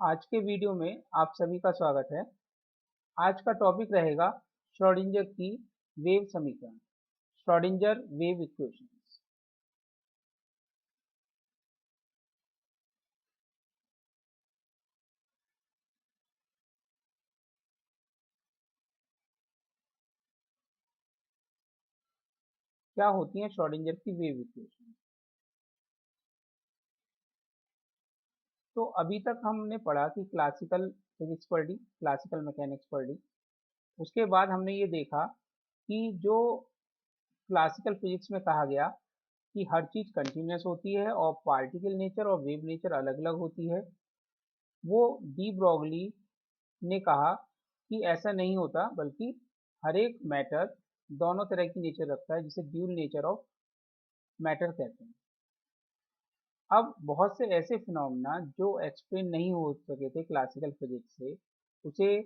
आज के वीडियो में आप सभी का स्वागत है। आज का टॉपिक रहेगा श्रोडिंगर की वेव समीकरण, श्रोडिंगर वेव इक्वेशंस। क्या होती हैं श्रोडिंगर की वेव इक्वेशन? तो अभी तक हमने पढ़ा कि क्लासिकल फिजिक्स पढ़ ली, क्लासिकल मैकेनिक्स पढ़ ली। उसके बाद हमने ये देखा कि जो क्लासिकल फिजिक्स में कहा गया कि हर चीज कंटिन्यूअस होती है और पार्टिकल नेचर और वेव नेचर अलग अलग होती है, वो डी ब्रॉगली ने कहा कि ऐसा नहीं होता, बल्कि हर एक मैटर दोनों तरह की नेचर रखता है, जिसे ड्यूल नेचर ऑफ मैटर कहते हैं। अब बहुत से ऐसे फिनोमेना जो एक्सप्लेन नहीं हो सके थे क्लासिकल फिजिक्स से, उसे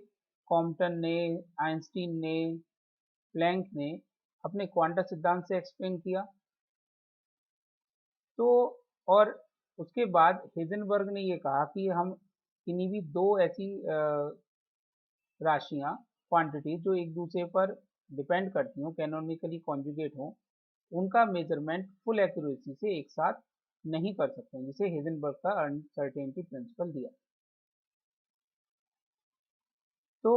कॉम्पटन ने, आइंस्टीन ने, प्लैंक ने अपने क्वांटम सिद्धांत से एक्सप्लेन किया। तो और उसके बाद हेजनबर्ग ने ये कहा कि हम किन्हीं भी दो ऐसी राशियां, क्वांटिटीज जो एक दूसरे पर डिपेंड करती हों, कैनोनिकली कॉन्जुगेट हों, उनका मेजरमेंट फुल एक्यूरेसी से एक साथ नहीं कर सकते हैं, जिसे हेजनबर्ग का अनसर्टेनिटी प्रिंसिपल दिया। तो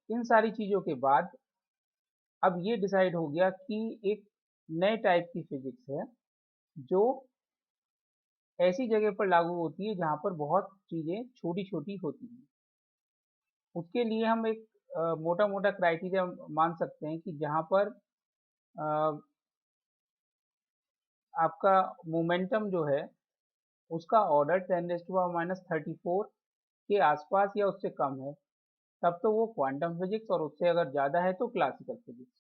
इन सारी चीज़ों के बाद अब ये डिसाइड हो गया कि एक नए टाइप की फिजिक्स है जो ऐसी जगह पर लागू होती है जहाँ पर बहुत चीज़ें छोटी छोटी होती हैं। उसके लिए हम एक मोटा मोटा क्राइटेरिया मान सकते हैं कि जहाँ पर अ, आपका मोमेंटम जो है उसका ऑर्डर 10⁻⁻34 के आसपास या उससे कम है, तब तो वो क्वांटम फिजिक्स, और उससे अगर ज़्यादा है तो क्लासिकल फिजिक्स।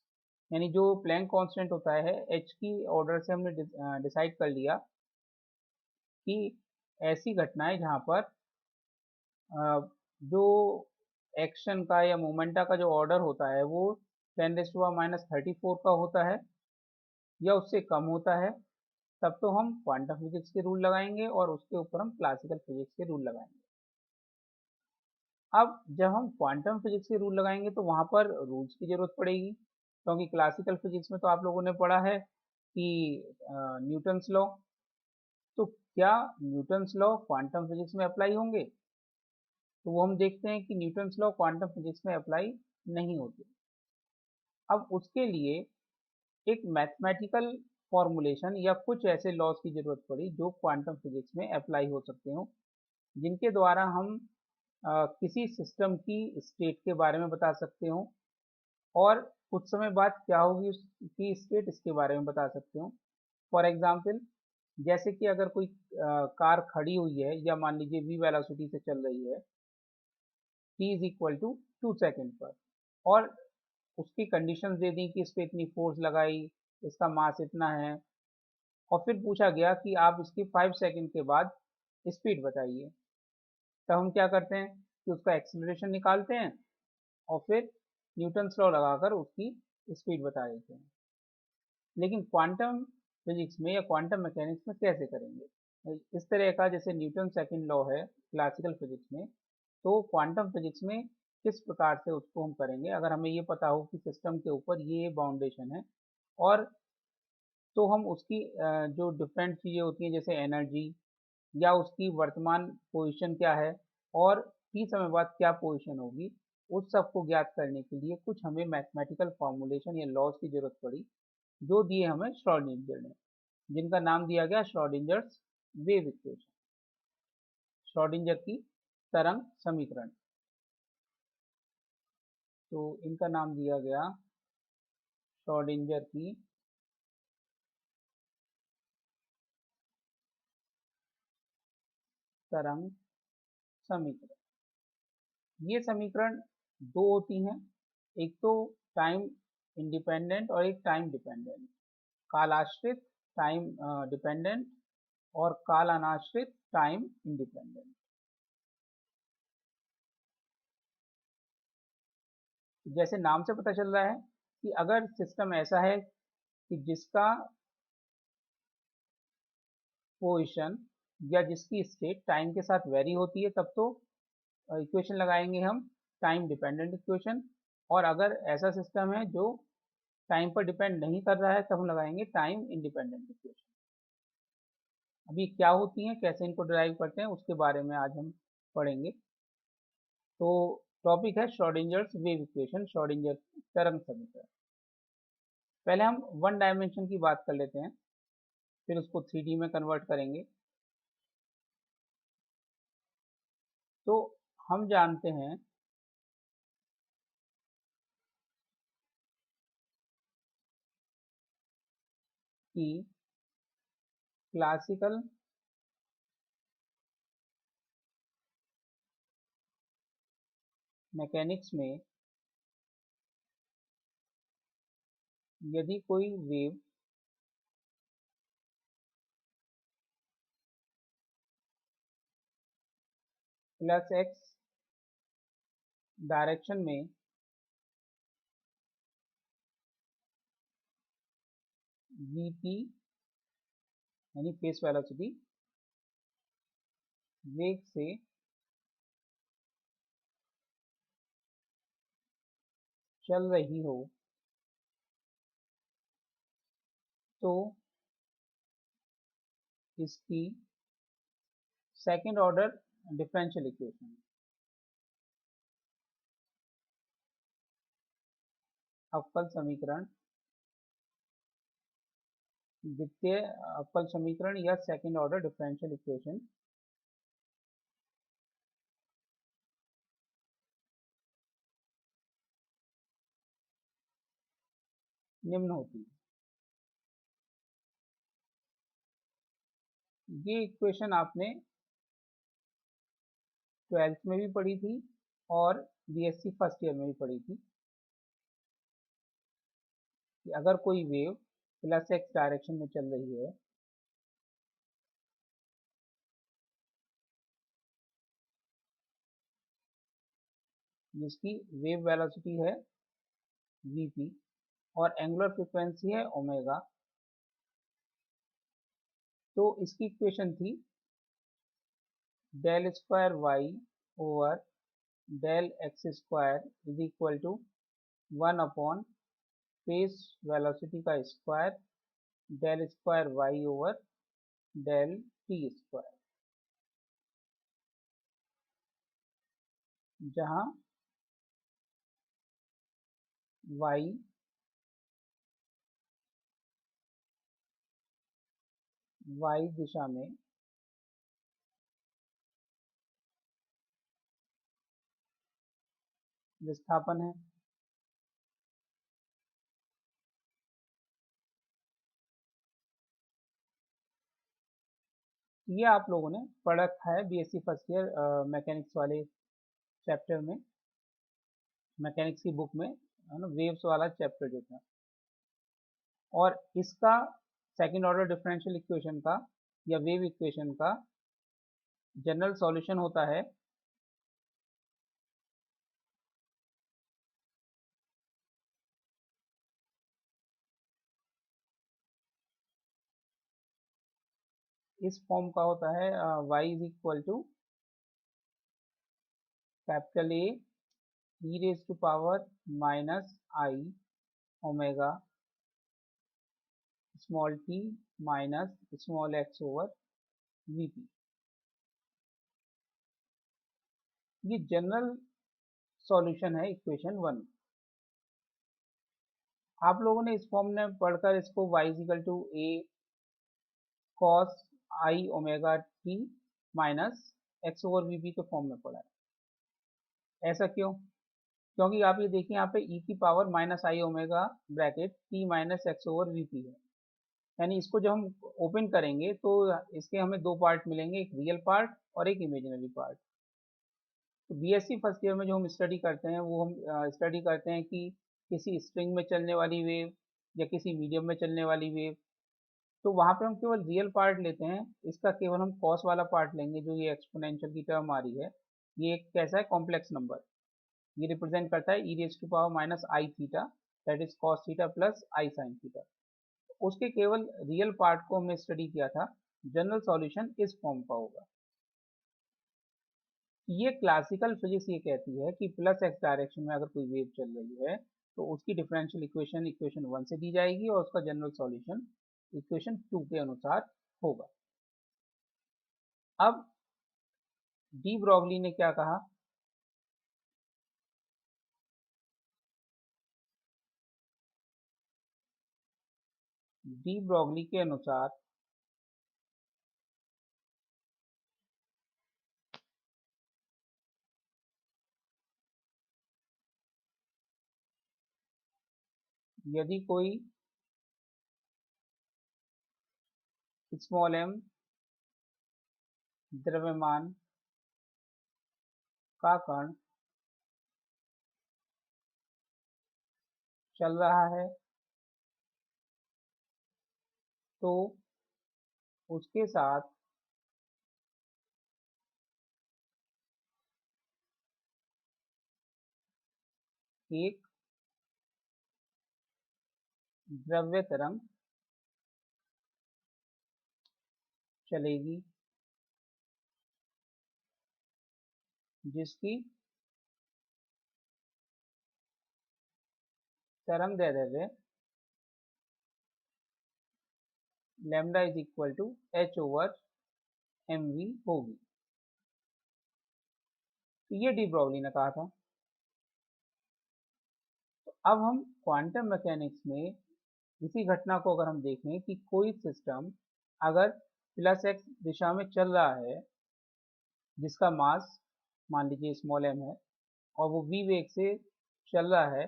यानी जो प्लैंक कांस्टेंट होता है एच की ऑर्डर से हमने डिसाइड कर लिया कि ऐसी घटनाएं जहाँ पर जो एक्शन का या मोमेंटा का जो ऑर्डर होता है वो 10⁻⁻34 का होता है या उससे कम होता है, तब तो हम क्वांटम फिजिक्स के रूल लगाएंगे और उसके ऊपर हम क्लासिकल फिजिक्स के रूल लगाएंगे। अब जब हम क्वांटम फिजिक्स के रूल लगाएंगे तो वहां पर रूल्स की जरूरत पड़ेगी, क्योंकि क्लासिकल फिजिक्स में तो आप लोगों ने पढ़ा है कि न्यूटन्स लॉ। तो क्या न्यूटन्स लॉ क्वांटम फिजिक्स में अप्लाई होंगे? तो वो हम देखते हैं कि न्यूटन्स लॉ क्वांटम फिजिक्स में अप्लाई नहीं होते। अब उसके लिए एक मैथमेटिकल फॉर्मूलेशन या कुछ ऐसे लॉज की जरूरत पड़ी जो क्वांटम फिजिक्स में अप्लाई हो सकते हो, जिनके द्वारा हम किसी सिस्टम की स्टेट के बारे में बता सकते हो और कुछ समय बाद क्या होगी उसकी स्टेट, इसके बारे में बता सकते हो। फॉर एग्जाम्पल, जैसे कि अगर कोई कार खड़ी हुई है या मान लीजिए v वेलोसिटी से चल रही है, t is equal to 2 second पर, और उसकी कंडीशंस दे दी कि इस पे इतनी फोर्स लगाई, इसका मास इतना है, और फिर पूछा गया कि आप इसके 5 सेकेंड के बाद स्पीड बताइए। तब हम क्या करते हैं कि उसका एक्सीलरेशन निकालते हैं और फिर न्यूटन्स लॉ लगाकर उसकी स्पीड बता देते हैं। लेकिन क्वांटम फिजिक्स में या क्वांटम मैकेनिक्स में कैसे करेंगे? इस तरह का जैसे न्यूटन सेकंड लॉ है क्लासिकल फिजिक्स में, तो क्वांटम फिजिक्स में किस प्रकार से उसको हम करेंगे, अगर हमें ये पता हो कि सिस्टम के ऊपर ये बाउंडेशन है, और तो हम उसकी जो डिफरेंट चीज़ें होती हैं जैसे एनर्जी या उसकी वर्तमान पोजीशन क्या है और टी समय बाद क्या पोजीशन होगी, उस सब को ज्ञात करने के लिए कुछ हमें मैथमेटिकल फॉर्मूलेशन या लॉज की जरूरत पड़ी, जो दिए हमें श्रोडिंगर ने, जिनका नाम दिया गया श्रोडिंजर्स वेव इक्वेशन, श्रोडिंगर की तरंग समीकरण। तो इनका नाम दिया गया श्रोडिंगर की तरंग समीकरण। ये समीकरण दो होती हैं, एक तो टाइम इंडिपेंडेंट और एक टाइम डिपेंडेंट, कालाश्रित टाइम डिपेंडेंट और काल अनाश्रित टाइम इंडिपेंडेंट। जैसे नाम से पता चल रहा है कि अगर सिस्टम ऐसा है कि जिसका पोजीशन या जिसकी स्टेट टाइम के साथ वेरी होती है, तब तो इक्वेशन लगाएंगे हम टाइम डिपेंडेंट इक्वेशन, और अगर ऐसा सिस्टम है जो टाइम पर डिपेंड नहीं कर रहा है तब हम लगाएंगे टाइम इंडिपेंडेंट इक्वेशन। अभी क्या होती हैं, कैसे इनको डिराइव करते हैं, उसके बारे में आज हम पढ़ेंगे। तो टॉपिक है श्रोडिंजर्स वेव इक्वेशन, श्रोडिंजर तरंग समीकरण। पहले हम वन डायमेंशन की बात कर लेते हैं, फिर उसको 3D में कन्वर्ट करेंगे। तो हम जानते हैं कि क्लासिकल मैकेनिक्स में यदि कोई वेव प्लस एक्स डायरेक्शन में वीपी यानी फेस वेलोसिटी वेग से चल रही हो, तो इसकी सेकंड ऑर्डर डिफरेंशियल इक्वेशन, अवकल समीकरण, द्वितीय अवकल समीकरण या सेकंड ऑर्डर डिफरेंशियल इक्वेशन निम्न होती है। ये इक्वेशन आपने 12th में भी पढ़ी थी और बीएससी फर्स्ट ईयर में भी पढ़ी थी कि अगर कोई वेव प्लस एक्स डायरेक्शन में चल रही है जिसकी वेव वेलोसिटी है वीपी और एंगुलर फ्रीक्वेंसी है ओमेगा, तो इसकी इक्वेशन थी del square y over del x square is equal to 1 upon phase velocity का square del square y over del t square, जहाँ वाई वाई दिशा में विस्थापन है, ये आप लोगों ने पढ़ रखा है बीएससी फर्स्ट ईयर मैकेनिक्स वाले चैप्टर में, मैकेनिक्स की बुक में है ना, वेव्स वाला चैप्टर जो था। और इसका सेकंड ऑर्डर डिफरेंशियल इक्वेशन का या वेव इक्वेशन का जनरल सॉल्यूशन होता है इस फॉर्म का होता है y is equal to capital A E raise to power minus I omega small T minus small X over VP. ये जनरल सॉल्यूशन है इक्वेशन 1। आप लोगों ने इस फॉर्म में पढ़कर इसको y equal to A cos I omega T minus x over VP के फॉर्म में पढ़ा है। ऐसा क्यों? क्योंकि आप ये देखिए यहाँ पे e की पावर माइनस आई omega bracket t minus x over VP है, यानी इसको जब हम ओपन करेंगे तो इसके हमें दो पार्ट मिलेंगे, एक रियल पार्ट और एक इमेजिनरी पार्ट। तो बीएससी फर्स्ट ईयर में जो हम स्टडी करते हैं वो हम स्टडी करते हैं कि किसी स्ट्रिंग में चलने वाली वेव या किसी मीडियम में चलने वाली वेव, तो वहाँ पे हम केवल रियल पार्ट लेते हैं, इसका केवल हम कॉस वाला पार्ट लेंगे। जो ये एक्सपोनेंशियल की टर्म आ रही है, ये एक कैसा है, कॉम्प्लेक्स नंबर, ये रिप्रेजेंट करता है e raise to power minus i theta, that is cos theta plus i sine theta. उसके केवल रियल पार्ट को हमने स्टडी किया था। जनरल सॉल्यूशन इस फॉर्म का होगा, ये क्लासिकल फिजिक्स ये कहती है कि प्लस एक्स डायरेक्शन में अगर कोई वेव चल रही है तो उसकी डिफरेंशियल इक्वेशन इक्वेशन 1 से दी जाएगी और उसका जनरल सॉल्यूशन इक्वेशन 2 के अनुसार होगा। अब डी ब्रॉगली ने क्या कहा, डी ब्रॉगली के अनुसार यदि कोई स्मॉल एम द्रव्यमान का कण चल रहा है तो उसके साथ एक द्रव्य तरंग चलेगी जिसकी तरंग दैर्ध्य lambda is equal to H over M V होगी। तो ये डी ब्रॉगली ने कहा था। तो अब हम क्वांटम मैकेनिक्स में इसी घटना को अगर हम देखें कि कोई सिस्टम अगर प्लस एक्स दिशा में चल रहा है जिसका मास मान लीजिए स्मॉल एम है और वो वी वेग से चल रहा है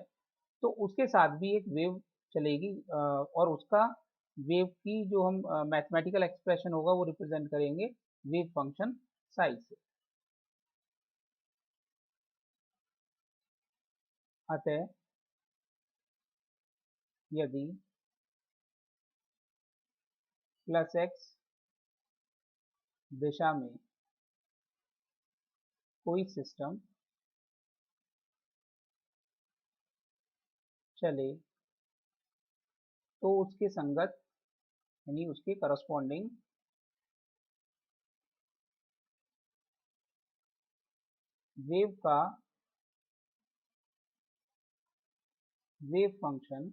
तो उसके साथ भी एक वेव चलेगी और उसका वेव की जो हम मैथमेटिकल एक्सप्रेशन होगा वो रिप्रेजेंट करेंगे वेव फंक्शन साई से। अतः यदि प्लस एक्स दिशा में कोई सिस्टम चले तो उसके संगत यानी उसके करस्पॉन्डिंग वेव का वेव फंक्शन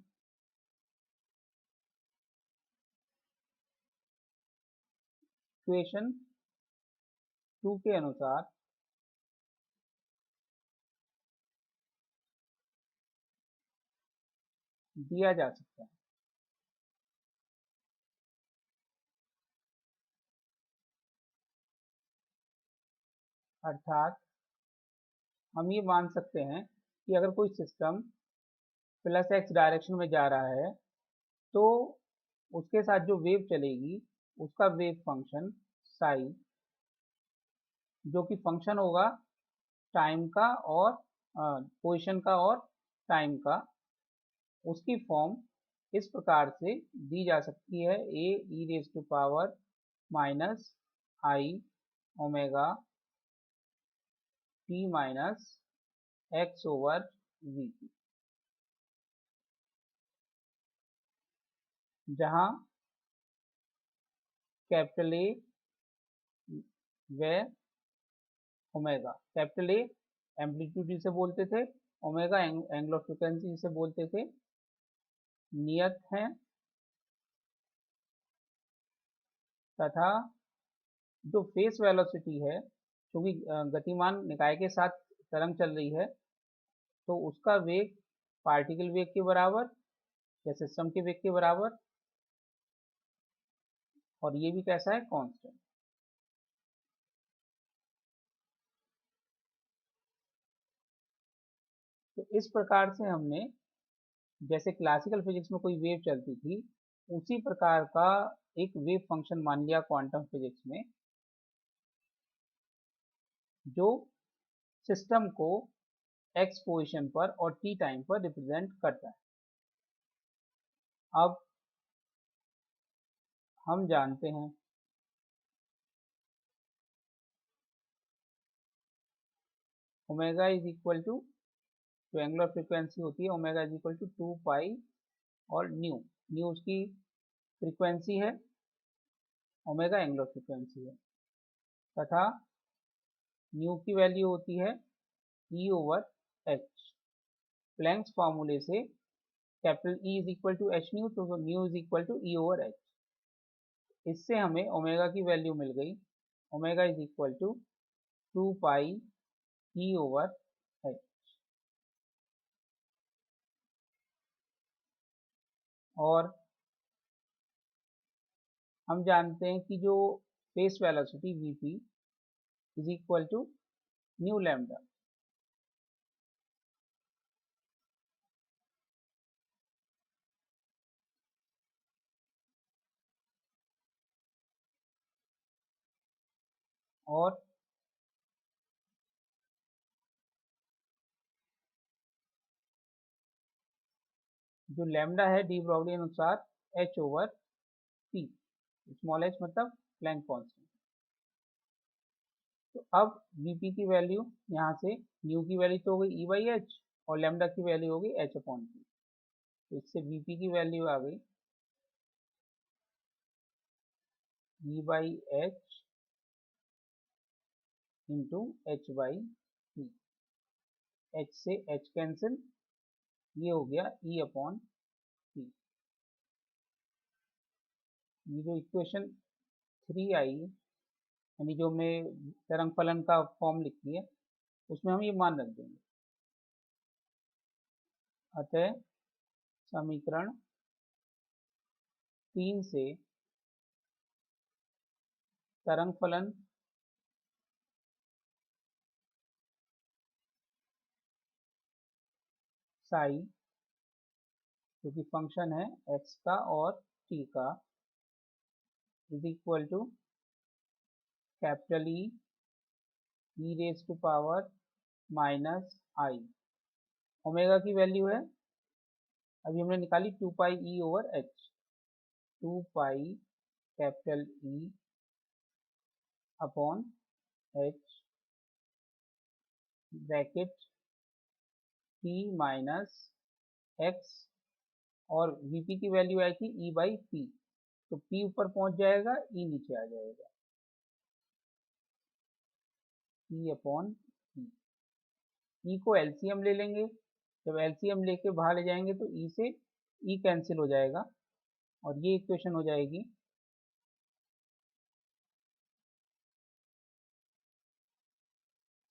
इक्वेशन 2 के अनुसार दिया जा सकता है। अर्थात हम ये मान सकते हैं कि अगर कोई सिस्टम प्लस एक्स डायरेक्शन में जा रहा है तो उसके साथ जो वेव चलेगी उसका वेव फंक्शन साई जो कि फंक्शन होगा टाइम का और पोजीशन का और टाइम का, उसकी फॉर्म इस प्रकार से दी जा सकती है A E raise to power minus I omega T minus x over v, जहाँ कैपिटल ए व ओमेगा, कैपिटल ए एम्पलीट्यूड जिसे बोलते थे, ओमेगा एंगल ऑफ फ्रीक्वेंसी जिसे बोलते थे, नियत है तथा जो फेस वेलोसिटी है क्योंकि गतिमान निकाय के साथ तरंग चल रही है तो उसका वेग पार्टिकल वेग के बराबर या सिस्टम के वेग के बराबर, और ये भी कैसा है, कांस्टेंट। तो इस प्रकार से हमने जैसे क्लासिकल फिजिक्स में कोई वेव चलती थी उसी प्रकार का एक वेव फंक्शन मान लिया क्वांटम फिजिक्स में जो सिस्टम को एक्स पोजीशन पर और टी टाइम पर रिप्रेजेंट करता है। अब हम जानते हैं ओमेगा इज इक्वल टू जो एंगुलर फ्रीक्वेंसी होती है omega is equal to 2 pi और न्यू, न्यू उसकी फ्रीक्वेंसी है, ओमेगा एंगुलर फ्रीक्वेंसी है तथा न्यू की वैल्यू होती है ई ओवर एच। प्लैंक्स फार्मूले से capital E is equal to h nu, तो nu is equal to E over h. इससे हमें ओमेगा की वैल्यू मिल गई, omega is equal to 2 pi E over h. और हम जानते हैं कि जो phase velocity VP is equal to nu lambda. और जो लैम्डा है डी ब्रॉगली अनुसार h over p, small h मतलब प्लैंक कांस्टेंट। तो अब वीपी की वैल्यू यहाँ से न्यू की वैल्यू तो हो गई ई बाई एच और लैम्डा की वैल्यू हो गई एच अपॉन पी। तो इससे वीपी की वैल्यू आ गई E by h into h by p. H से एच कैंसिल, ये हो गया ई अपॉन पी। ये जो इक्वेशन 3 आई, यानी जो हमने तरंग फलन का फॉर्म लिखी है, उसमें हम ये मान रख देंगे। अतः समीकरण 3 से तरंग फलन साई, जो कि फंक्शन है एक्स का और टी का, is equal to capital E raise to power minus I. Omega की वैल्यू है अभी हमने निकाली 2 pi E over h. 2 pi capital E upon h bracket t minus x, और वीपी की वैल्यू आई थी ई बाई पी, तो पी ऊपर पहुंच जाएगा, ई नीचे आ जाएगा, ई अपॉन पी। ई को एलसीएम ले लेंगे, जब एलसीएम लेके बाहर ले जाएंगे तो ई से ई कैंसिल हो जाएगा और ये इक्वेशन हो जाएगी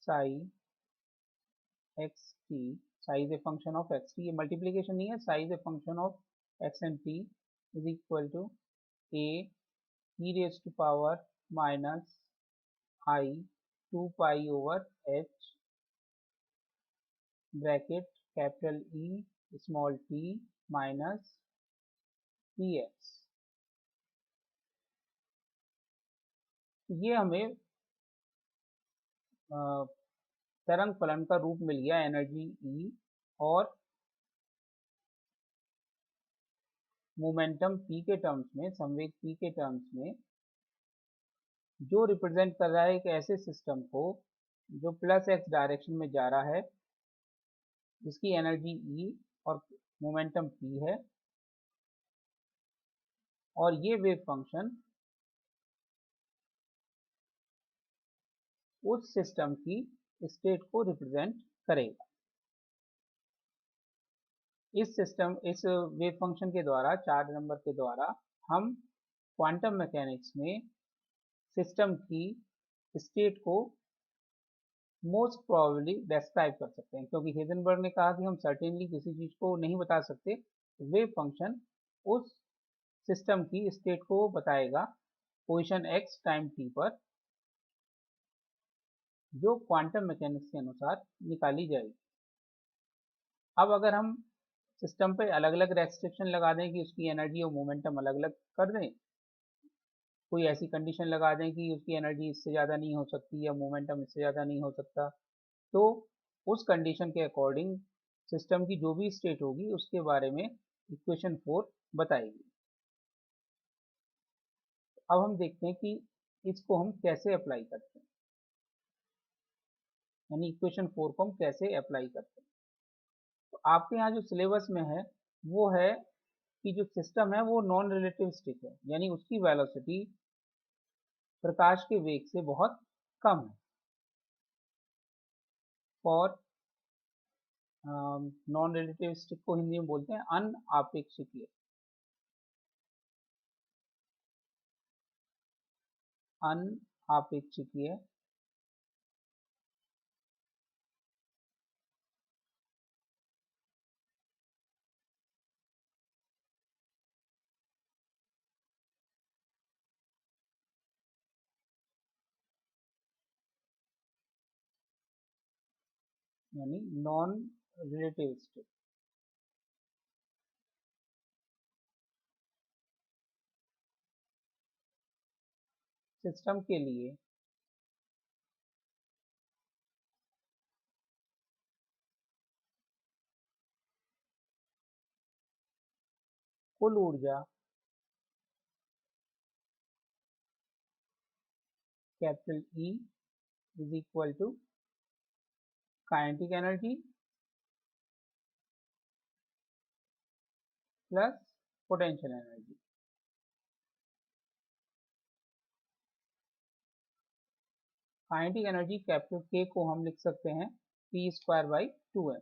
psi x T, psi is a function of x T, ये मल्टीप्लीकेशन नहीं है, psi is a function of X and T, is equal to A E raise to power minus I 2 pi over H bracket capital E small T minus P x. ये हमें तरंग फलन का रूप मिल गया, एनर्जी ई और momentum p के terms में, संवेग p के टर्म्स में, जो रिप्रेजेंट कर रहा है एक ऐसे सिस्टम को जो प्लस एक्स डायरेक्शन में जा रहा है, जिसकी एनर्जी ई और मोमेंटम p है, और ये वेव फंक्शन उस सिस्टम की स्टेट को रिप्रेजेंट करेगा। इस वेव फंक्शन के द्वारा, 4 नंबर के द्वारा, हम क्वांटम मैकेनिक्स में सिस्टम की स्टेट को मोस्ट प्रोबेबली डिस्क्राइब कर सकते हैं, क्योंकि हेजनबर्ग ने कहा कि हम सर्टेनली किसी चीज को नहीं बता सकते। वेव फंक्शन उस सिस्टम की स्टेट को बताएगा पोजीशन x टाइम t पर, जो क्वांटम मैकेनिक्स के अनुसार निकाली जाएगी। अब अगर हम सिस्टम पे अलग अलग रेस्ट्रिक्शन लगा दें कि उसकी एनर्जी और मोमेंटम अलग अलग कर दें, कोई ऐसी कंडीशन लगा दें कि उसकी एनर्जी इससे ज़्यादा नहीं हो सकती या मोमेंटम इससे ज़्यादा नहीं हो सकता, तो उस कंडीशन के अकॉर्डिंग सिस्टम की जो भी स्टेट होगी उसके बारे में इक्वेशन 4 बताएगी। अब हम देखते हैं कि इसको हम कैसे अप्लाई करते हैं, यानी इक्वेशन 4 को हम कैसे अप्लाई करते हैं। तो आपके यहाँ जो सिलेबस में है वो है कि जो सिस्टम है वो नॉन रिलेटिविस्टिक है, यानी उसकी वेलोसिटी प्रकाश के वेग से बहुत कम है। फॉर नॉन रिलेटिविस्टिक को हिंदी में बोलते हैं अनापेक्षिकीय। अनापेक्षिकीय यानी नॉन रिलेटिविस्टिक सिस्टम के लिए कुल ऊर्जा capital E is equal to kinetic energy plus potential energy. Kinetic energy capital K को हम लिख सकते हैं p²/2m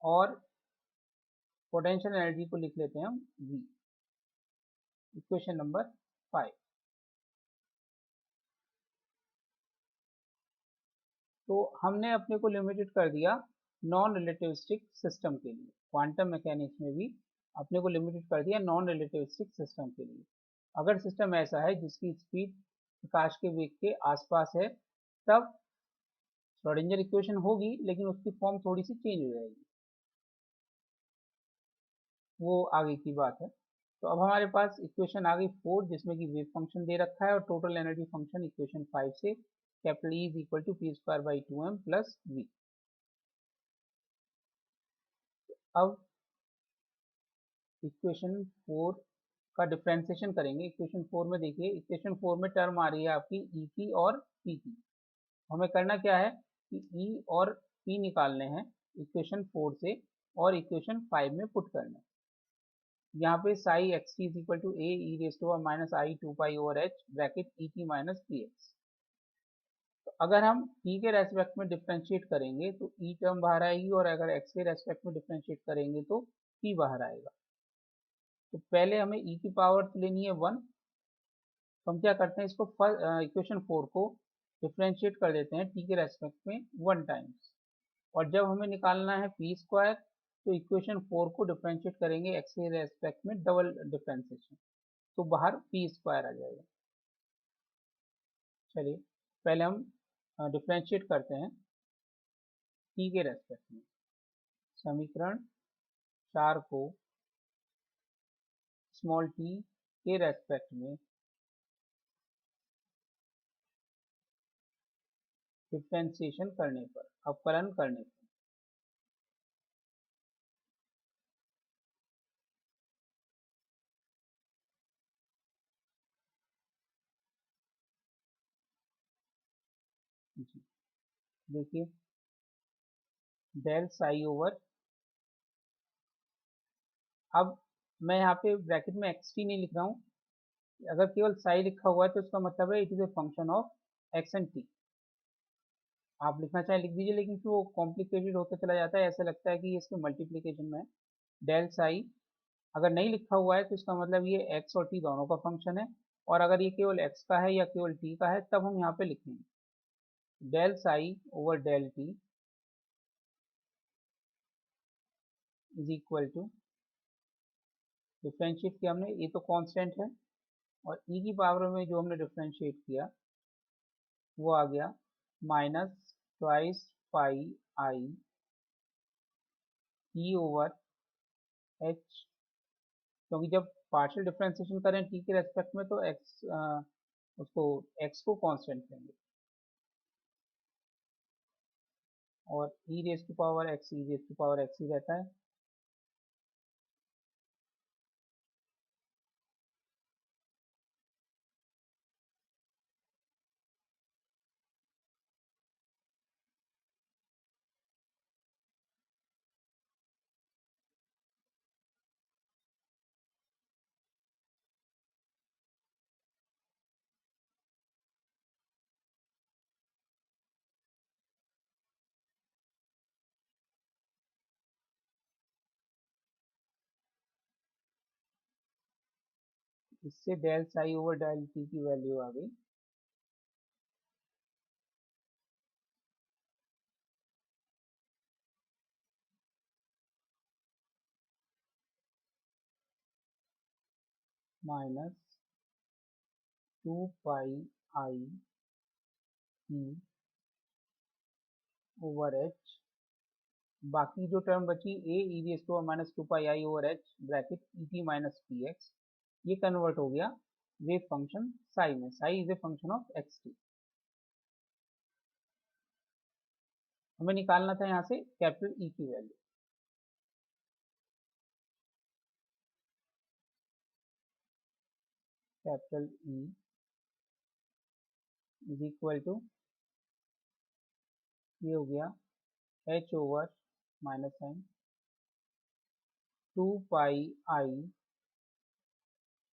और पोटेंशियल एनर्जी को लिख लेते हैं हम V। Equation number 5। तो हमने अपने को लिमिटेड कर दिया नॉन रिलेटिविस्टिक सिस्टम के लिए। क्वांटम मैकेनिक्स में भी अपने को लिमिटेड कर दिया नॉन रिलेटिविस्टिक सिस्टम के लिए। अगर सिस्टम ऐसा है जिसकी स्पीड प्रकाश के वेग के आसपास है, तब श्रोडिंगर इक्वेशन होगी, लेकिन उसकी फॉर्म थोड़ी सी चेंज हो जाएगी, वो आगे की बात है। तो अब हमारे पास इक्वेशन आ गई 4, जिसमें कि वेव फंक्शन दे रखा है और टोटल एनर्जी फंक्शन इक्वेशन 5 से capital E is equal to p² plus V। अब इक्वेशन 4 का डिफ्रेंसिएशन करेंगे। इक्वेशन 4 में देखिए, इक्वेशन 4 में टर्म आ रही है आपकी E की और P की। हमें करना क्या है कि E और P निकालने हैं इक्वेशन 4 से और इक्वेशन 5 में पुट करना है। यहाँ पे psi x T is equal to A E raise to minus I 2 pi over H bracket E T minus P X. तो अगर हम t के रेस्पेक्ट में डिफ्रेंशिएट करेंगे तो e टर्म बाहर आएगी, और अगर x के रेस्पेक्ट में डिफ्रेंशिएट करेंगे तो p बाहर आएगा। तो पहले हमें e की पावर लेनी है 1। तो हम क्या करते हैं, इसको इक्वेशन 4 को डिफ्रेंशिएट कर देते हैं t के रेस्पेक्ट में 1 टाइम्स, और जब हमें निकालना है p² तो इक्वेशन 4 को डिफ्रेंशिएट करेंगे x के रेस्पेक्ट में डबल डिफ्रेंशिएशन, तो बाहर p² आ जाएगा। चलिए पहले हम डिफ्रेंशिएट करते हैं t के रेस्पेक्ट में। समीकरण 4 को स्मॉल t के रेस्पेक्ट में डिफ्रेंशिएशन करने पर, अवकलन करने पर, जी देखिए डेल साई ओवर, अब मैं यहाँ पे ब्रैकेट में एक्स टी नहीं लिख रहा हूँ। अगर केवल साई लिखा हुआ है तो इसका मतलब है it is a function of X and T. आप लिखना चाहे लिख दीजिए, लेकिन फिर वो कॉम्प्लिकेटेड होता चला जाता है, ऐसा लगता है कि ये इसके मल्टीप्लीकेशन में है। डेल साई अगर नहीं लिखा हुआ है तो इसका मतलब ये एक्स और टी दोनों का फंक्शन है, और अगर ये केवल एक्स का है या केवल टी का है तब हम यहाँ पे लिखेंगे del psi over del T is equal to, differentiate किया हमने, ये तो कांस्टेंट है, और ई की पावर में जो हमने डिफ्रेंशिएट किया वो आ गया माइनस ट्वाइस पाई आई ई ओवर एच, क्योंकि जब पार्शियल डिफ्रेंशिएशन करें टी के रेस्पेक्ट में तो एक्स उसको एक्स को कांस्टेंट लेंगे, और e raise to power x E raise to power x ही रहता है। इससे del psi over del t की वैल्यू आ गई माइनस 2 पाई आई ई ओवर एच, बाकी जो टर्म बची A e v to minus 2 pi i over H bracket E T minus P x, ये कन्वर्ट हो गया वेव फंक्शन साई में। Psi is a function of x t. हमें निकालना था यहाँ से कैपिटल ई की value. Capital E is equal to, ये हो गया h over minus sign 2 pi i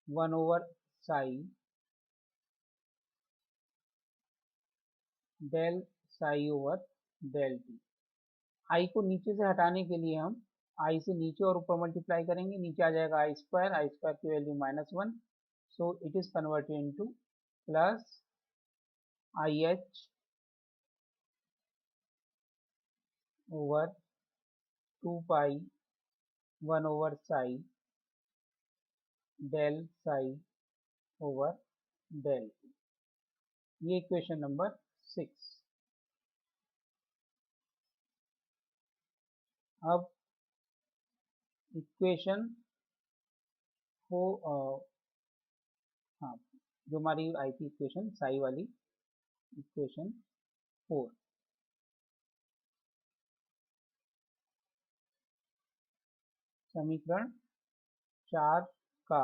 1 over psi del psi over del t. I को नीचे से हटाने के लिए हम आई से नीचे और ऊपर मल्टीप्लाई करेंगे, नीचे आ जाएगा आई स्क्वायर की value -1, so it is converted into plus I H over 2 pi 1 over psi del psi over del T. ये इक्वेशन नंबर 6। अब इक्वेशन को हाँ, जो हमारी आई थी इक्वेशन साई वाली, इक्वेशन 4, समीकरण 4 का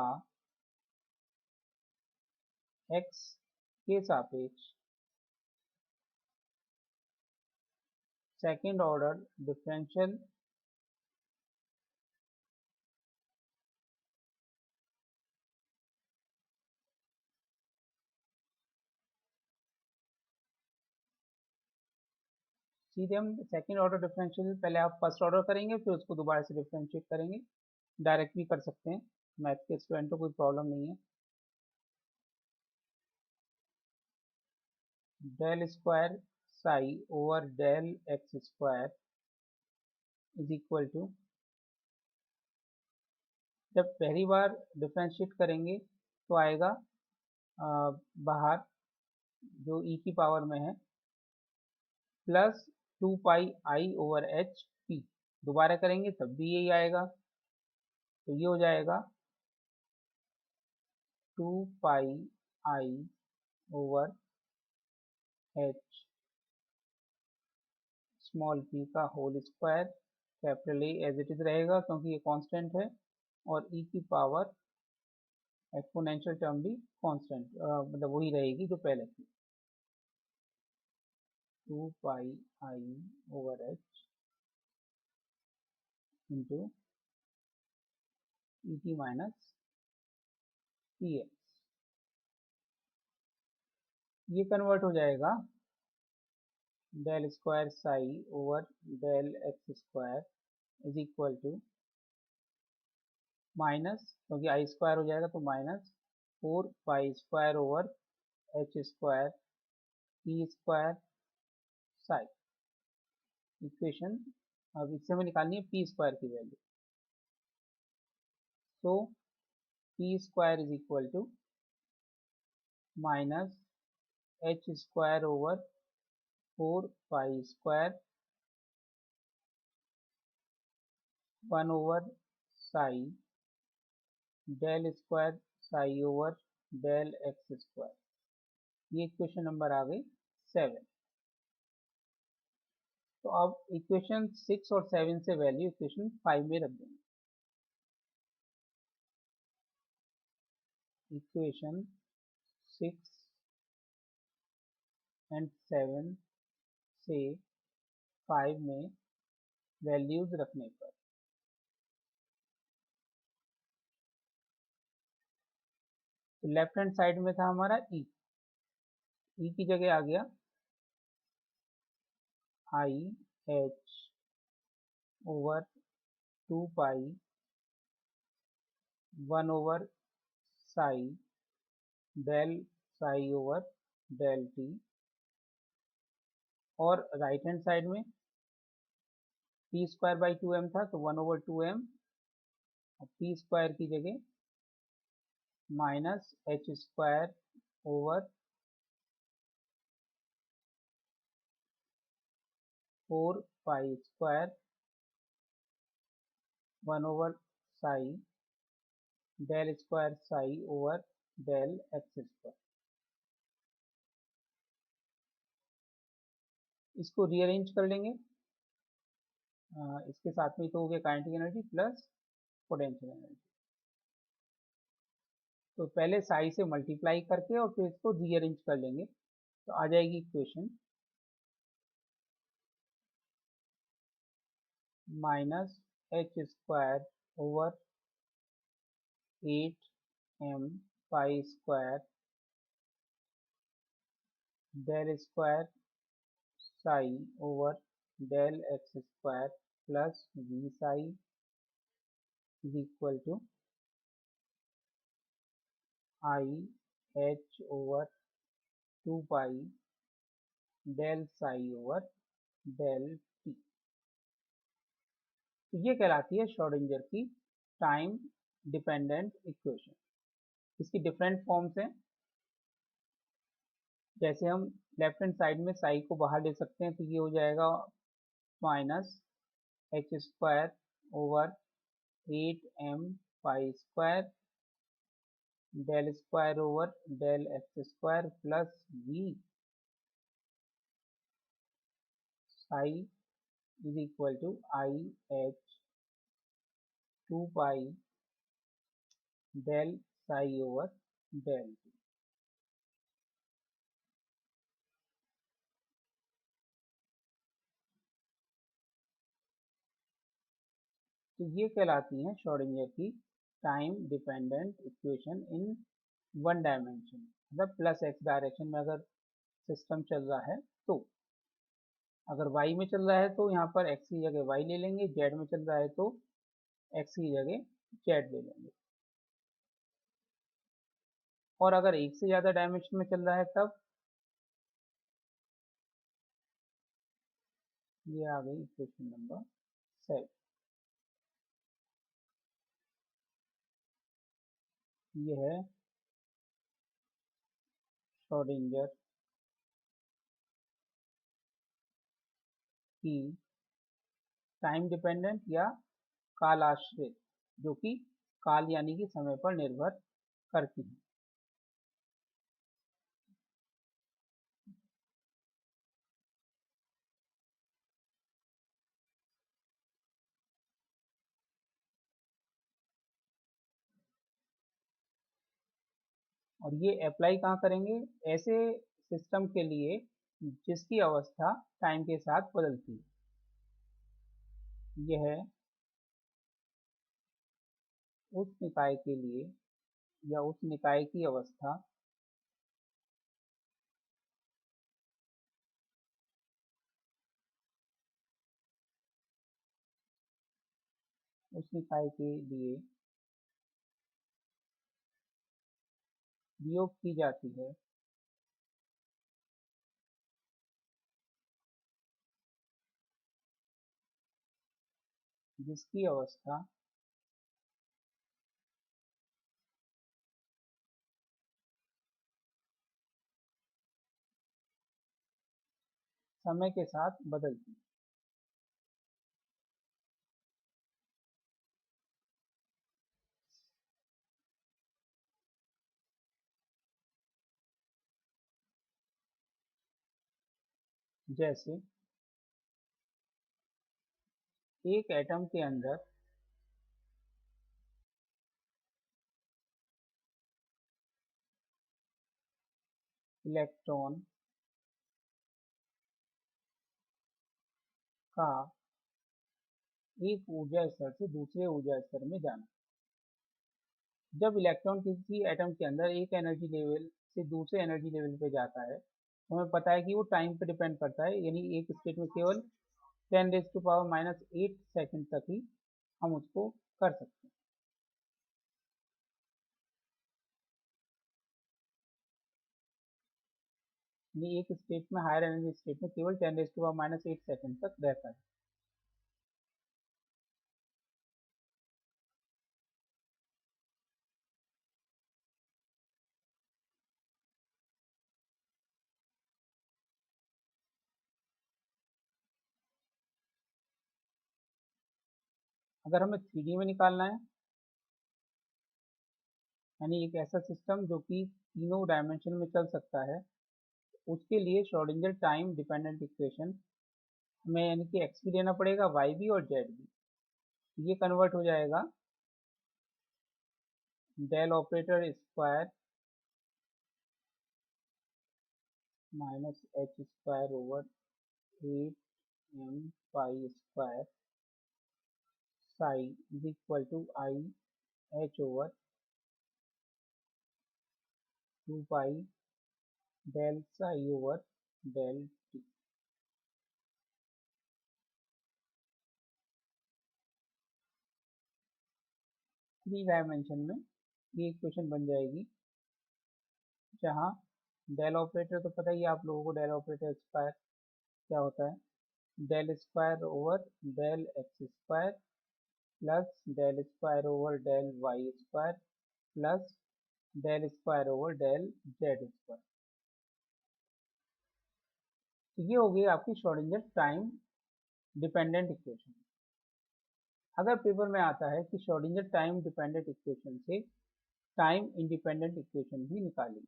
x के सापेक्ष सेकेंड ऑर्डर डिफरेंशियल सीधे हम सेकेंड ऑर्डर डिफरेंशियल, पहले आप फर्स्ट ऑर्डर करेंगे फिर उसको दोबारा से डिफरेंशिएट करेंगे, डायरेक्ट भी कर सकते हैं, मैथ के स्टूडेंट को कोई प्रॉब्लम नहीं है। Del square psi over del x square is equal to, जब पहली बार डिफरेंशिएट करेंगे तो आएगा बाहर जो ई की पावर में है plus 2 pi i over H P, दोबारा करेंगे तब भी यही आएगा, तो ये हो जाएगा 2 pi i over h small p का whole square, capital A as it is रहेगा क्योंकि ये कांस्टेंट है, और ई की पावर एक्सपोनेंशियल टर्म भी कांस्टेंट मतलब वही रहेगी जो पहले थी, 2 pi i over h into E T minus P x. ये कन्वर्ट हो जाएगा del square psi over del x square is equal to minus, क्योंकि आई स्क्वायर हो जाएगा तो minus 4 pi square over H square P square psi. Equation अब इससे हमें निकालनी है पी स्क्वायर की वैल्यू, तो P square is equal to minus H square over 4 pi square 1 over psi del square psi over del x square. ये equation number आ गई 7। तो अब इक्वेशन 6 और 7 से वैल्यू इक्वेशन 5 में रख देंगे। इक्वेशन 6 एंड 7 से 5 में वैल्यूज रखने पर तो लेफ्ट हैंड साइड में था हमारा ई, ई की जगह आ गया i H over 2 pi 1 over psi del psi over del t, और राइट हैंड साइड में पी स्क्वायर बाई 2m था तो 1/2m, और पी स्क्वायर की जगह minus H square over 4 pi square 1/साई del square psi over del x square. इसको rearrange कर लेंगे, इसके साथ में तो हो गया kinetic energy plus potential energy. तो पहले साई से मल्टीप्लाई करके और फिर इसको रीअरेंज कर लेंगे तो आ जाएगी equation minus H square over 8m pi square del square psi over del x square plus V psi is equal to I H over 2 pi del psi over del T. तो ये कहलाती है Schrodinger की time dependent equation. इसकी different forms हैं, जैसे हम left hand side में साई को बाहर ले सकते हैं तो ये हो जाएगा minus H square over 8m pi square del square over del x square plus V psi is equal to I H 2 pi del psi over del T. तो ये कहलाती हैं श्रोडिंगर की time dependent equation in one dimension, मतलब plus X direction में अगर system चल रहा है तो। अगर y में चल रहा है तो यहाँ पर x की जगह y ले लेंगे, z में चल रहा है तो x की जगह z ले लेंगे, और अगर एक से ज़्यादा डायमेंशन में चल रहा है तब ये आ गई इक्वेशन नंबर 7। ये है श्रोडिंगर की टाइम डिपेंडेंट या काल आश्रित, जो कि काल यानी कि समय पर निर्भर करती है। और ये अप्लाई कहाँ करेंगे? ऐसे सिस्टम के लिए जिसकी अवस्था टाइम के साथ बदलती है। यह है उस निकाय के लिए या उस निकाय की अवस्था उस निकाय के लिए प्रयोग की जाती है जिसकी अवस्था समय के साथ बदलती है। जैसे एक एटम के अंदर इलेक्ट्रॉन का एक ऊर्जा स्तर से दूसरे ऊर्जा स्तर में जाना। जब इलेक्ट्रॉन किसी एटम के अंदर एक एनर्जी लेवल से दूसरे एनर्जी लेवल पे जाता है तो हमें पता है कि वो टाइम पे डिपेंड करता है, यानी एक स्टेट में केवल 10⁻⁸ सेकंड तक ही हम उसको कर सकते हैं। यानी एक स्टेट में, हायर एनर्जी स्टेट में केवल 10⁻⁸ सेकंड तक रहता है। अगर हमें 3D में निकालना है, यानी एक ऐसा सिस्टम जो कि तीनों डायमेंशन में चल सकता है, उसके लिए श्रोडिंगर टाइम डिपेंडेंट इक्वेशन हमें यानी कि एक्स भी देना पड़ेगा, वाई भी और जेड भी। ये कन्वर्ट हो जाएगा del operator square minus H square over 8m pi square psi is equal to I H over 2 pi del psi over del T. 3 dimension में ये इक्वेशन बन जाएगी, जहाँ डेल ऑपरेटर तो पता ही है आप लोगों को, डेल ऑपरेटर स्क्वायर क्या होता है, del square over del x square plus del square over del Y square plus del square over del Z square. तो ये हो गई आपकी श्रोडिंगर टाइम डिपेंडेंट इक्वेशन। अगर पेपर में आता है कि श्रोडिंगर टाइम डिपेंडेंट इक्वेशन से टाइम इंडिपेंडेंट इक्वेशन भी निकालिए,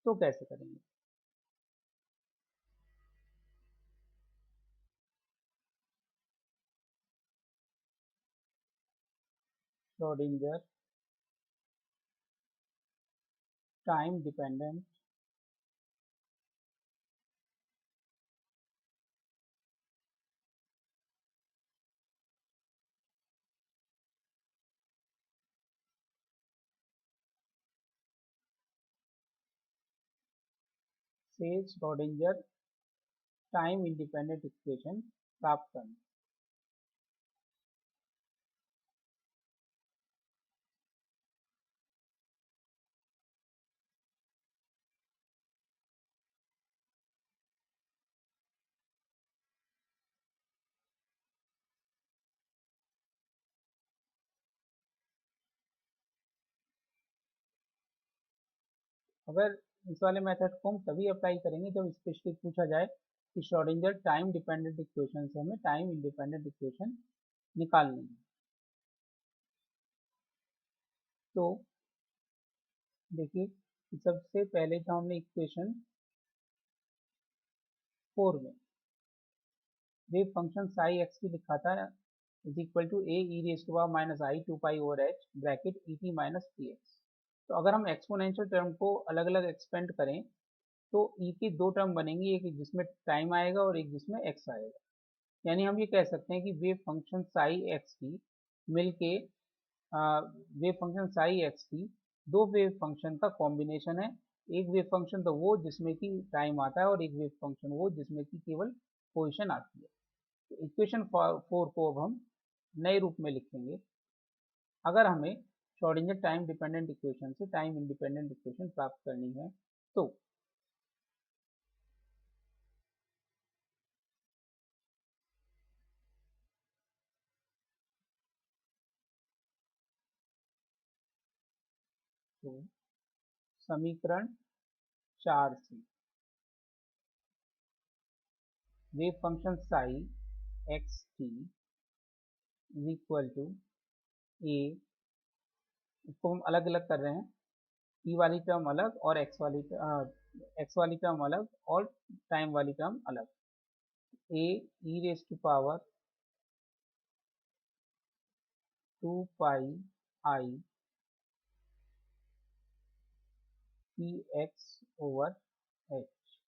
तो कैसे करेंगे? श्रोडिंगर टाइम डिपेंडेंट से श्रोडिंगर टाइम इंडिपेंडेंट इक्वेशन प्राप्त करना। अगर इस वाले मेथड को हम तभी अप्लाई करेंगे जब स्पेशली पूछा जाए कि श्रोडिंगर टाइम डिपेंडेंट इक्वेशन से हमें टाइम इंडिपेंडेंट इक्वेशन निकालनी है। तो देखिए, सबसे पहले तो हमने इक्वेशन 4 में वेव फंक्शन साई एक्स की लिखा था is equal to A E raise to power minus I 2 pi over H bracket E T minus T X. तो अगर हम एक्सपोनेंशियल टर्म को अलग अलग एक्सपेंड करें तो ई की दो टर्म बनेंगी, एक जिसमें टाइम आएगा और एक जिसमें एक्स आएगा। यानी हम ये कह सकते हैं कि वेव फंक्शन साई एक्स की मिलके वेव फंक्शन साई एक्स की दो वेव फंक्शन का कॉम्बिनेशन है। एक वेव फंक्शन तो वो जिसमें कि टाइम आता है और एक वेव फंक्शन वो जिसमें कि केवल पोजिशन आती है। तो इक्वेशन 4 को अब हम नए रूप में लिखेंगे। अगर हमें श्रोडिंगर टाइम डिपेंडेंट इक्वेशन से टाइम इंडिपेंडेंट इक्वेशन प्राप्त करनी है तो तो समीकरण 4 से wave function psi x T is equal to A, इसको हम अलग अलग कर रहे हैं, टी वाली टर्म अलग और एक्स वाली टर्म अलग और टाइम वाली टर्म अलग। A E raise to power 2 pi i p x over h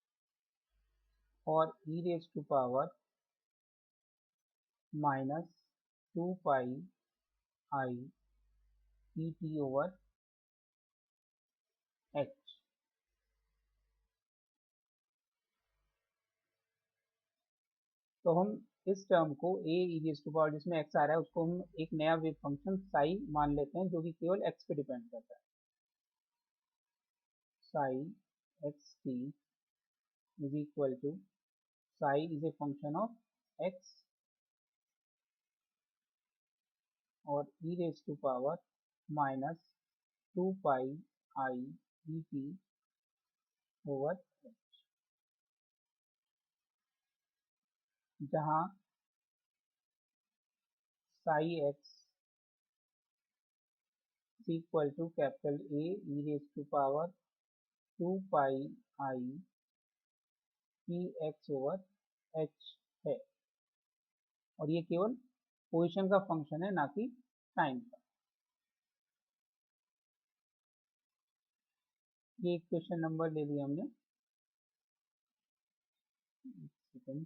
और e raise to power minus 2 pi i p t over h. तो हम इस टर्म को A E raise to power जिसमें एक्स आ रहा है उसको हम एक नया वेव फंक्शन साई मान लेते हैं जो कि केवल एक्स पे डिपेंड करता है। Sai x T is equal to psi is a function of x और e raised to power minus 2 pi I e t over h, जहाँ psi x is equal to capital A e raised to power 2 pi I p x over h है और ये केवल position का function है ना कि टाइम का। ये इक्वेशन नंबर ले लिया हमने। सेकंड,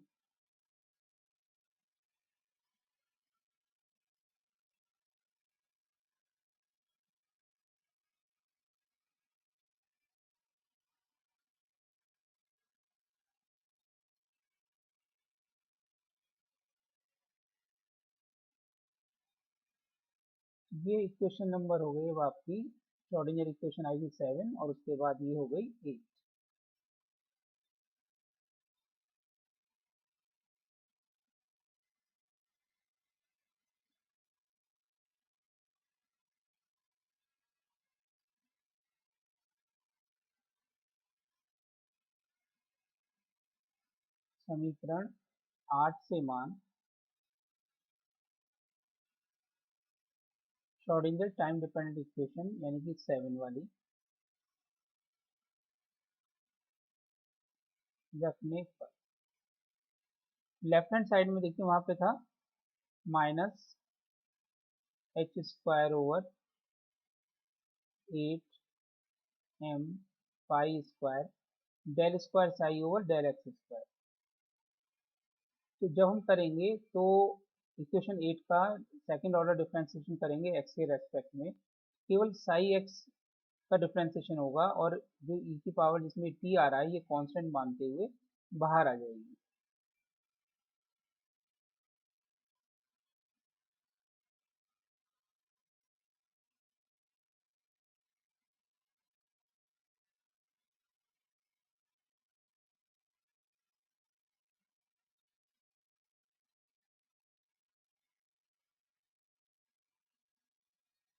ये इक्वेशन नंबर हो गई अब आपकी श्रोडिंगर इक्वेशन आई थी 7 और उसके बाद ये हो गई 8। समीकरण 8 से मान श्रोडिंगर टाइम डिपेंडेंट इक्वेशन यानी कि 7 वाली रखने पर लेफ्ट हैंड साइड में देखिए वहां पे था minus H square over 8 M pi square del square psi over del x square. तो जब हम करेंगे तो इक्वेशन 8 का सेकंड ऑर्डर डिफरेंशिएशन करेंगे एक्स के रेस्पेक्ट में, केवल साई एक्स का डिफरेंशिएशन होगा और जो ई की पावर जिसमें टी आ रहा है ये कांस्टेंट मानते हुए बाहर आ जाएगी।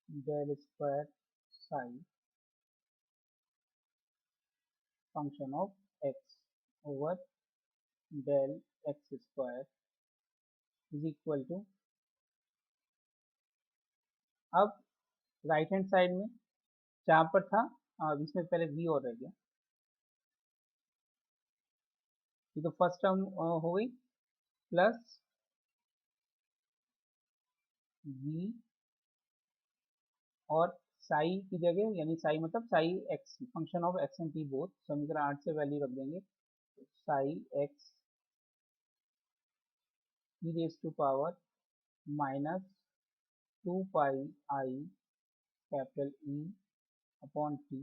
Del square psi function of X over del x square is equal to, अब राइट हैंड साइड में जहाँ पर था इसमें पहले वी और रह गया, ये तो फर्स्ट टर्म हो गई प्लस वी और साई की जगह यानी साई मतलब psi X function of X and T both, समीकरण 8 से वैल्यू रख देंगे psi X E raise to power minus 2 pi I capital E upon T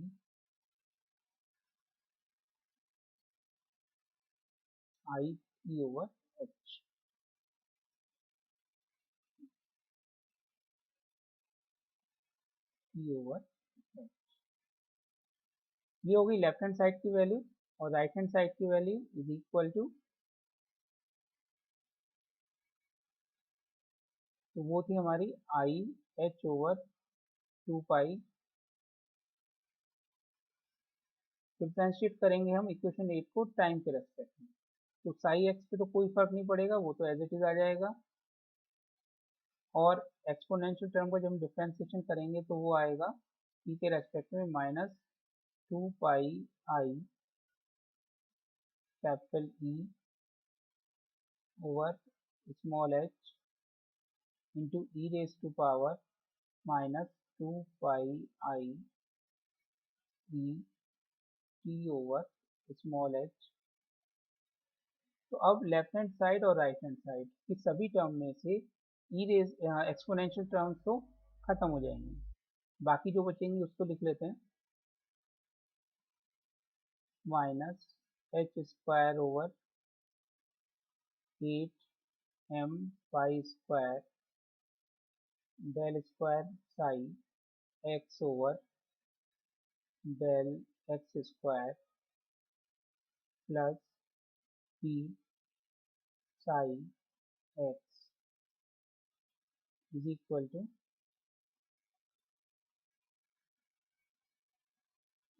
I T over H. T over H ये हो गई लेफ्ट हैंड साइड की value और right hand side की वैल्यू इज इक्वल टू, तो वो थी हमारी I H over 2 pi, differentiate करेंगे हम इक्वेशन 8 को टाइम के रेस्पेक्ट में, तो साई एक्स पे तो कोई फर्क नहीं पड़ेगा, वो तो एज इट इज आ जाएगा और एक्सपोनेंशियल टर्म को जब हम डिफ्रेंशिएशन करेंगे तो वो आएगा टी के रेस्पेक्ट में minus 2 pi I capital E over small H into E raise to power minus 2 pi I E T over small H. तो अब लेफ्ट हैंड साइड और राइट हैंड साइड की सभी टर्म में से ई रेज एक्सपोनेंशियल टर्म्स तो खत्म हो जाएंगे, बाकी जो बचेंगे उसको लिख लेते हैं minus H square over 8 M pi square del square psi x over del x square plus p psi x is equal to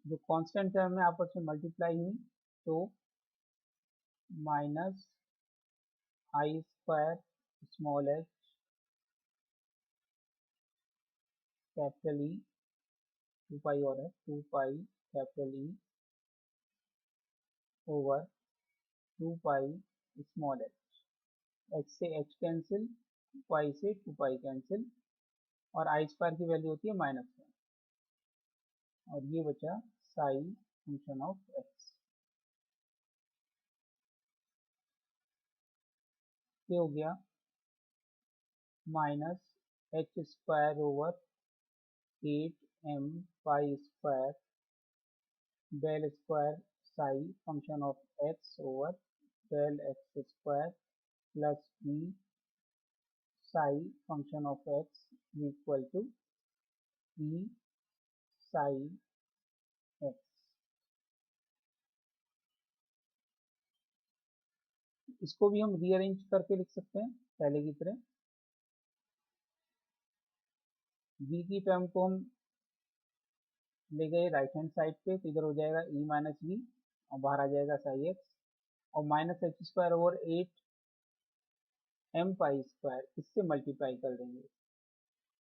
जो कांस्टेंट टर्म है आपस में मल्टीप्लाई हुई तो minus i square small h capital E 2 pi और है 2 pi capital E over 2 pi small h से h cancel 2 pi से 2 पाई कैंसिल और आई स्क्वायर की वैल्यू होती है -1 और ये बचा साई फंक्शन ऑफ एक्स। ये हो गया minus H square over 8m pi square del square psi function of X over del x square plus B psi function of X equal to E psi X. इसको भी हम rearrange करके लिख सकते हैं पहले की तरह। v की टर्म को हम ले गए राइट हैंड साइड पे तो इधर हो जाएगा e माइनस वी और बाहर आ जाएगा साई एक्स और minus H square over 8m pi square इससे मल्टीप्लाई कर देंगे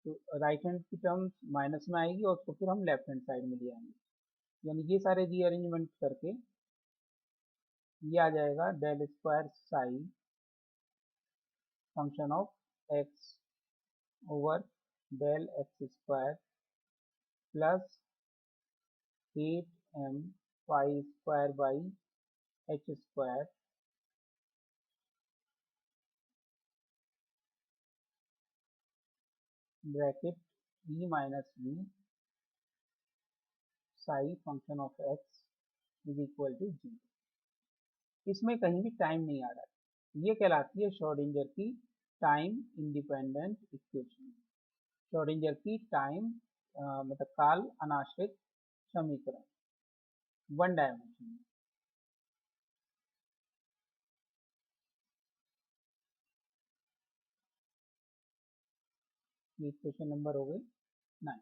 तो राइट हैंड की टर्म माइनस में आएगी और उसको फिर हम लेफ्ट हैंड साइड में ले आएंगे। यानी ये सारे रीअरेंजमेंट करके ये आ जाएगा del square psi function of X over del x square plus 8m pi square by H square bracket e minus V psi function of X is equal to 0। इसमें कहीं भी टाइम नहीं आ रहा है। ये कहलाती है श्रोडिंगर की टाइम इंडिपेंडेंट इक्वेशन। श्रोडिंगर की टाइम मतलब काल अनाश्रित समीकरण वन डायमेंशन में। ये क्वेश्चन नंबर हो गई 9।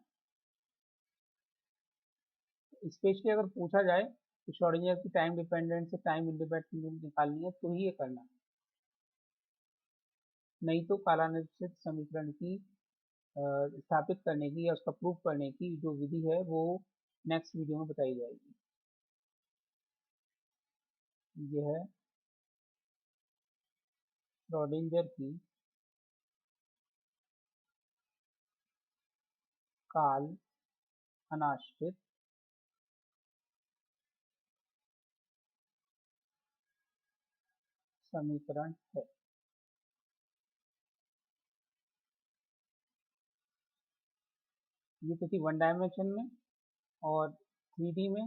स्पेशली अगर पूछा जाए कि श्रोडिंगर की टाइम डिपेंडेंट से टाइम इंडिपेंडेंट निकालनी है तो ही ये करना है, नहीं तो कालानुश्रित समीकरण की स्थापित करने की या उसका प्रूफ करने की जो विधि है वो नेक्स्ट वीडियो में बताई जाएगी। ये है श्रोडिंगर की काल अनाश्रित समीकरण है। ये तो थी वन डायमेंशन में और 3D में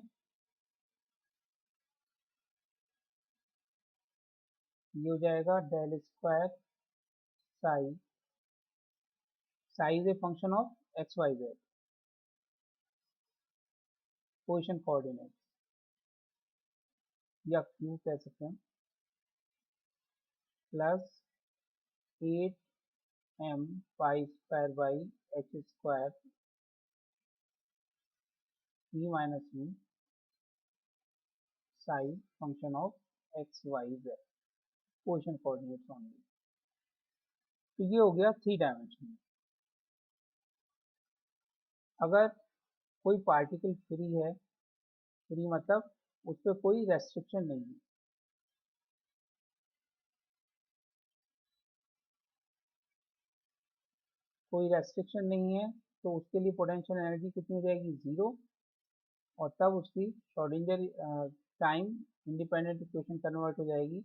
ये हो जाएगा del square psi psi is a function of X Y Z position coordinate या क्यू कह सकते हैं plus 8m pi square by H square E minus V psi function of X Y Z position coordinates only. तो ये हो गया 3 dimension में। अगर कोई पार्टिकल फ्री है, फ्री मतलब उस पर कोई रेस्ट्रिक्शन नहीं है, कोई रेस्ट्रिक्शन नहीं है तो उसके लिए पोटेंशियल एनर्जी कितनी हो जाएगी 0 और तब उसकी Schrodinger time independent equation convert हो जाएगी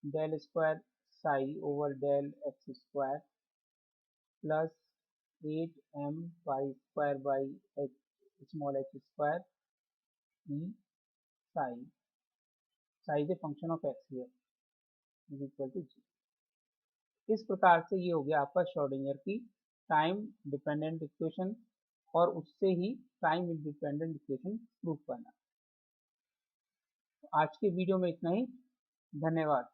del square psi over del x square plus 8m pi square by H small H square E psi psi is a function of X here is equal to 0। इस प्रकार से ये हो गया आपका Schrodinger की टाइम डिपेंडेंट इक्वेशन और उससे ही टाइम इंडिपेंडेंट इक्वेशन प्रूव करना। आज के वीडियो में इतना ही। धन्यवाद।